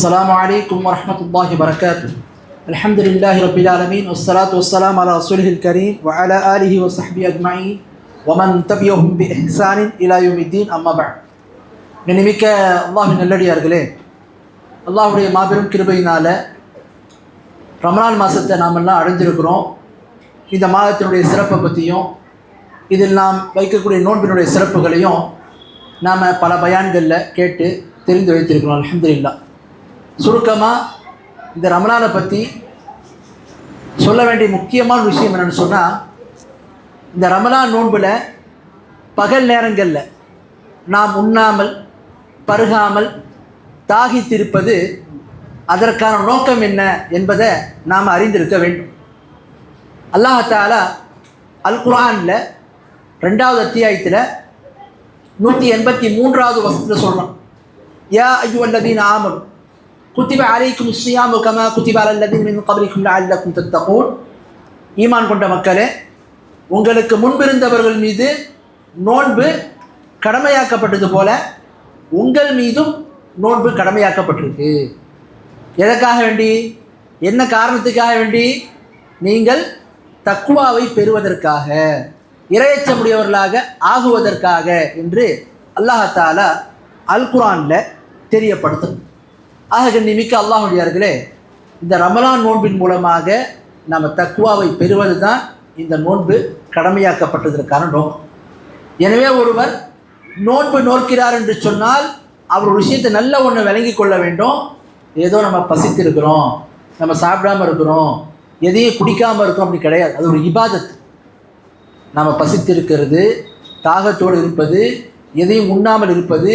السلام عليكم ورحمة الله وبركاته. الحمد لله رب العالمين والصلاة والسلام على رسوله الكريم وعلى آله وصحبه أجمعين ومن تبعهم بإحسان إلى يوم الدين أما بعد. நினைமிக்க அல்லாஹ்வின் நல்லடியார்களே, அல்லாஹ்வுடைய மாபெரும் கிருபையினால ரமலான் மாதத்தை நாம் எல்லாம் அடைஞ்சிருக்கிறோம். இந்த மாதத்தினுடைய சிறப்பை பற்றியும் இதில் நாம் வைக்கக்கூடிய நோன்பினுடைய சிறப்புகளையும் நாம் பல பயான்களில் கேட்டு தெரிந்து வைத்திருக்கிறோம். அல்ஹம்துலில்லாஹ். சுருக்கமாக இந்த ரமலானை பற்றி சொல்ல வேண்டிய முக்கியமான விஷயம் என்னென்னு சொன்னால், இந்த ரமலான் நோன்பில் பகல் நேரங்களில் நாம் உண்ணாமல் பருகாமல் தாகித்திருப்பது அதற்கான நோக்கம் என்ன என்பதை நாம் அறிந்திருக்க வேண்டும். அல்லாஹ் தஆலா அல் குர்ஆனில் 2வது அத்தியாயத்தில் 183வது வசனத்தில் சொல்கிறான், யா அய்யுஹல்லதீன ஆமனு குத்திப அலைக்கும் ஸியாமு கமா குத்திப அலல் லதீன மின் கப்லிக்கும் லஅல்லக்கும் தத்தகூன். ஈமான் கொண்ட மக்களே, உங்களுக்கு முன்பிருந்தவர்கள் மீது நோன்பு கடமையாக்கப்பட்டது போல உங்கள் மீதும் நோன்பு கடமையாக்கப்பட்டிருக்கு. எதற்காக வேண்டி, என்ன காரணத்துக்காக வேண்டி? நீங்கள் தக்வாவை பெறுவதற்காக, இறையச்சமுடையவர்களாக ஆகுவதற்காக என்று அல்லாஹ் தஆலா அல் குர்ஆனில் தெரியப்படுத்தும். ஆக கண்ணியமிக்க அல்லாஹ்வுடையார்களே, இந்த ரமலான் நோன்பின் மூலமாக நம்ம தக்வாவை பெறுவது தான் இந்த நோன்பு கடமையாக்கப்பட்டதற்கான நோக்கம். எனவே ஒருவர் நோன்பு நோக்கிறார் என்று சொன்னால் அவர் ஒரு விஷயத்தை நல்ல ஒன்று விளங்கி கொள்ள வேண்டும். ஏதோ நம்ம பசித்திருக்கிறோம், நம்ம சாப்பிடாமல் இருக்கிறோம், எதையும் குடிக்காமல் இருக்கிறோம், அப்படி கிடையாது. அது ஒரு இபாதத். நம்ம பசித்திருக்கிறது, தாகத்தோடு இருப்பது, எதையும் உண்ணாமல் இருப்பது,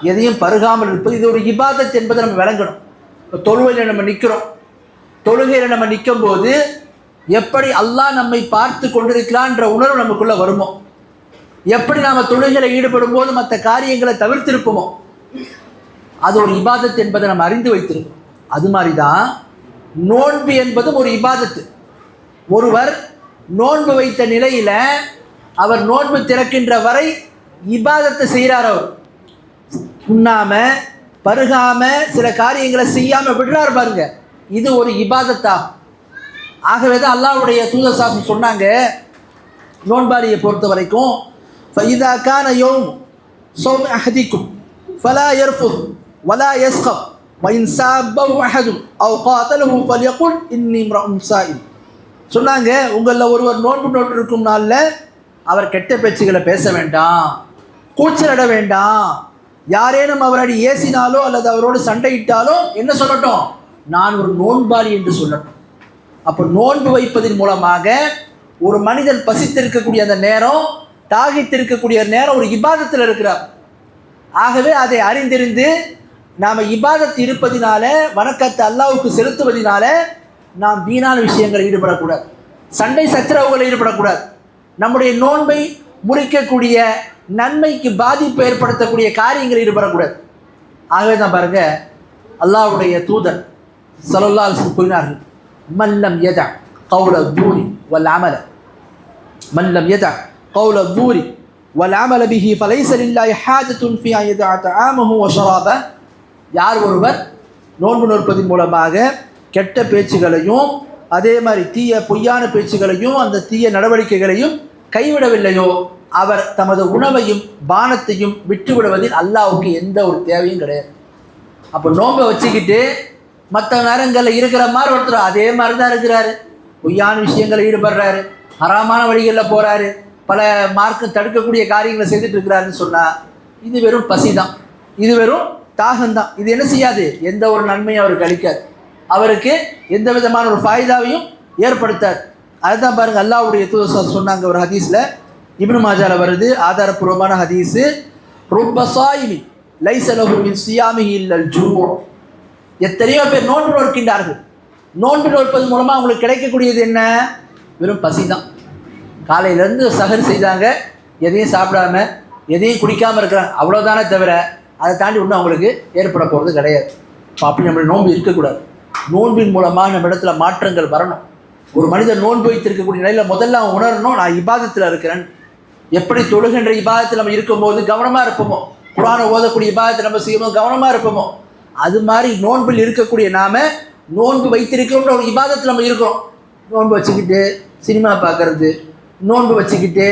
எதையும் பருகாமல் இருப்பது, இது ஒரு இபாதத் என்பதை நம்ம விளங்கணும். இப்போ தொழுகையில் நம்ம நிற்கிறோம், தொழுகையில் நம்ம நிற்கும் போது எப்படி அல்லாஹ் நம்மை பார்த்து கொண்டிருக்கிறான்ற உணர்வு நமக்குள்ளே வருமோ, எப்படி நாம் தொழுகையில் ஈடுபடும் போது மற்ற காரியங்களை தவிர்த்திருப்போமோ, அது ஒரு இபாதத் என்பதை நம்ம அறிந்து வைத்திருக்கோம். அது மாதிரி தான் நோன்பு என்பதும் ஒரு இபாதத்து. ஒருவர் நோன்பு வைத்த நிலையில் அவர் நோன்பு திறக்கின்ற வரை இபாதத்தை செய்கிறார். அவர் உண்ணாமல் பருகாமல் சில காரியங்களை செய்யாமல் விடுறார் பாருங்க, இது ஒரு இபாதத்தா. ஆகவே தான் அல்லாஹ்வுடைய தூதர் ஸல்லல்லாஹு சொன்னாங்க, நோன்பாளியை பொறுத்த வரைக்கும் ஃபஇதா கான யௌம் ஸௌம் அஹதிக்கும் ஃபலா யர்ஃபுத் வலா யஸ்கப் வஇன் சாபஹு அஹதுன் அவ் காதலஹு ஃபல்யகுல் இன்னி இம்ரஉன் ஸாயிம். சொன்னாங்க, உங்களில் ஒருவர் நோன்பு நோட்டு இருக்கும் நாளில் அவர் கெட்ட பேச்சுகளை பேச வேண்டாம், கூச்சலிட வேண்டாம். யாரேனும் அவரை ஏசினாலோ அல்லது அவரோடு சண்டையிட்டாலோ என்ன சொல்லட்டும், நான் ஒரு நோன்பாளி என்று சொல்லட்டும். அப்போ நோன்பு வைப்பதன் மூலமாக ஒரு மனிதன் பசித்திருக்கக்கூடிய அந்த நேரம், தாகித்திருக்கக்கூடிய நேரம் ஒரு இபாதத்தில் இருக்கிறார். ஆகவே அதை அறிந்திருந்து நாம் இபாதத் இருப்பதினால, வணக்கத்தை அல்லாஹ்வுக்கு செலுத்துவதனால நாம் வீணான விஷயங்களில் ஈடுபடக்கூடாது, சண்டை சச்சரவுகளில் ஈடுபடக்கூடாது, நம்முடைய நோன்பை முறிக்கக்கூடிய நன்மைக்கு பாதிப்பு ஏற்படுத்தக்கூடிய காரியங்கள் ஈடுபடக்கூடாது. ஆகவே தான் பாருங்க, அல்லாஹ்வுடைய தூதர் ஸல்லல்லாஹு அலைஹி வஸல்லம் கூறினார்கள், மல்லம் யத கௌல தூரி வல் அமல மல்லம் யத கௌல தூரி வல் அமல பிஹி ஃபலைஸ லில்லாஹி ஹாஜத்துன் ஃபீ அன் யதஅ தஆமஹு வ ஷராபஹு. யார் ஒருவர் நோன்பு நோற்பதன் மூலமாக கெட்ட பேச்சுகளையும் அதே மாதிரி தீய பொய்யான பேச்சுகளையும் அந்த தீய நடவடிக்கைகளையும் கைவிடவில்லையோ, அவர் தமது உணவையும் பானத்தையும் விட்டுவிடுவதில் அல்லாஹ்வுக்கு எந்த ஒரு தேவையும் கிடையாது. அப்போ நோன்பை வச்சுக்கிட்டு மற்ற நேரங்களில் இருக்கிற மாதிரி ஒருத்தர் அதே மாதிரி தான் இருக்கிறாரு, பொய்யான விஷயங்களில் ஈடுபடுறாரு, ஹராமான வழிகளில் போகிறாரு, பல மார்க்கம் தடுக்கக்கூடிய காரியங்களை செய்துட்டு இருக்கிறாருன்னு சொன்னால் இது வெறும் பசி தான், இது வெறும் தாகம்தான். இது என்ன செய்யாது, எந்த ஒரு நன்மையும் அவருக்கு அளிக்காது, அவருக்கு எந்த விதமான ஒரு ஃபாய்தாவையும் ஏற்படுத்தாது. அதுதான் பாருங்கள், அல்லாஹ்வுடைய தூதர் சொன்னாங்க ஒரு ஹதீஸில், இப்னு மாஜால வருது, ஆதாரப்பூர்வமான ஹதீஸு, ருப்ப ஸாயிமி லைஸ லஹு மின் ஸியாமிஹி இல்லல் ஜூ. எத்தனையோ பேர் நோன்பு நோக்கின்றார்கள், நோன்பு நோற்பது மூலமாக அவங்களுக்கு கிடைக்கக்கூடியது என்ன, வெறும் பசி தான். காலையிலேருந்து சஹர் செய்தாங்க, எதையும் சாப்பிடாம எதையும் குடிக்காமல் இருக்கிறாங்க, அவ்வளோதானே தவிர அதை தாண்டி ஒன்றும் அவங்களுக்கு ஏற்பட போகிறது கிடையாது. அப்படி நம்மளுடைய நோன்பு இருக்கக்கூடாது. நோன்பின் மூலமாக நம்ம இடத்துல மாற்றங்கள் வரணும். ஒரு மனிதன் நோன்பு வைத்திருக்கக்கூடிய நிலையில் முதல்ல அவன் உணரணும், நான் இபாதத்தில் இருக்கிறேன். எப்படி தொழுகின்ற இபாதத்தில் நம்ம இருக்கும்போது கவனமாக இருப்போமோ, குர்ஆனை ஓதக்கூடிய இபாதத்தை நம்ம செய்யும்போது கவனமாக இருப்போமோ, அது மாதிரி நோன்பில் இருக்கக்கூடிய நாம் நோன்பு வைத்திருக்கிறோன்ற ஒரு இபாதத்தில் நம்ம இருக்கிறோம். நோன்பு வச்சுக்கிட்டு சினிமா பார்க்கறது, நோன்பு வச்சுக்கிட்டு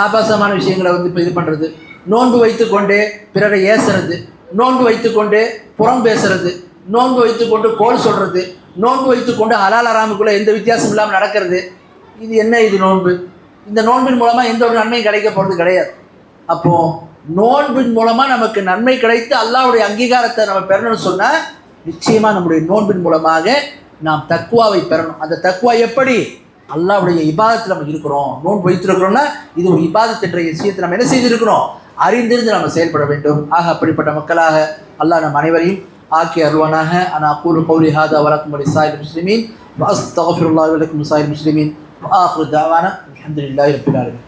ஆபாசமான விஷயங்களை இப்போ இது பண்ணுறது, நோன்பு வைத்துக்கொண்டு பிறரை ஏசுறது, நோன்பு வைத்துக்கொண்டு புறம் பேசுறது, நோன்பு வைத்துக்கொண்டு கோல் சொல்கிறது, நோன்பு வைத்துக்கொண்டு ஹலால் ஹராமுக்குள்ளே எந்த வித்தியாசம் இல்லாமல் நடக்கிறது. இது என்ன இது நோன்பு? இந்த நோன்பின் மூலமாக எந்த ஒரு நன்மையும் கிடைக்க போகிறது கிடையாது. அப்போது நோன்பின் மூலமாக நமக்கு நன்மை கிடைத்து அல்லாஹ்வுடைய அங்கீகாரத்தை நம்ம பெறணும்னு சொன்னால் நிச்சயமாக நம்முடைய நோன்பின் மூலமாக நாம் தக்வாவை பெறணும். அந்த தக்வா எப்படி? அல்லாஹ்வுடைய இபாதத்தில் நம்ம இருக்கிறோம், நோன்பு வைத்திருக்கிறோம்னா இது ஒரு இபாதத் என்ற விஷயத்தை நம்ம என்ன செய்திருக்கிறோம், அறிந்திருந்து நம்ம செயல்பட வேண்டும். ஆக அப்படிப்பட்ட மக்களாக அல்லாஹ் நம் அனைவரையும் ஆக்கி அருள்வானாக. அனா அகூலு கௌலி ஹாதா வலக்கும் வலிசாயில் முஸ்லிமீன் வஅஸ்தக்ஃபிருல்லாஹி வலக்கும் லிசாயில் முஸ்லிமீன் வஆখিরு தஅவானா அல்ஹம்துலில்லாஹி ரப்பில் ஆலமீன்.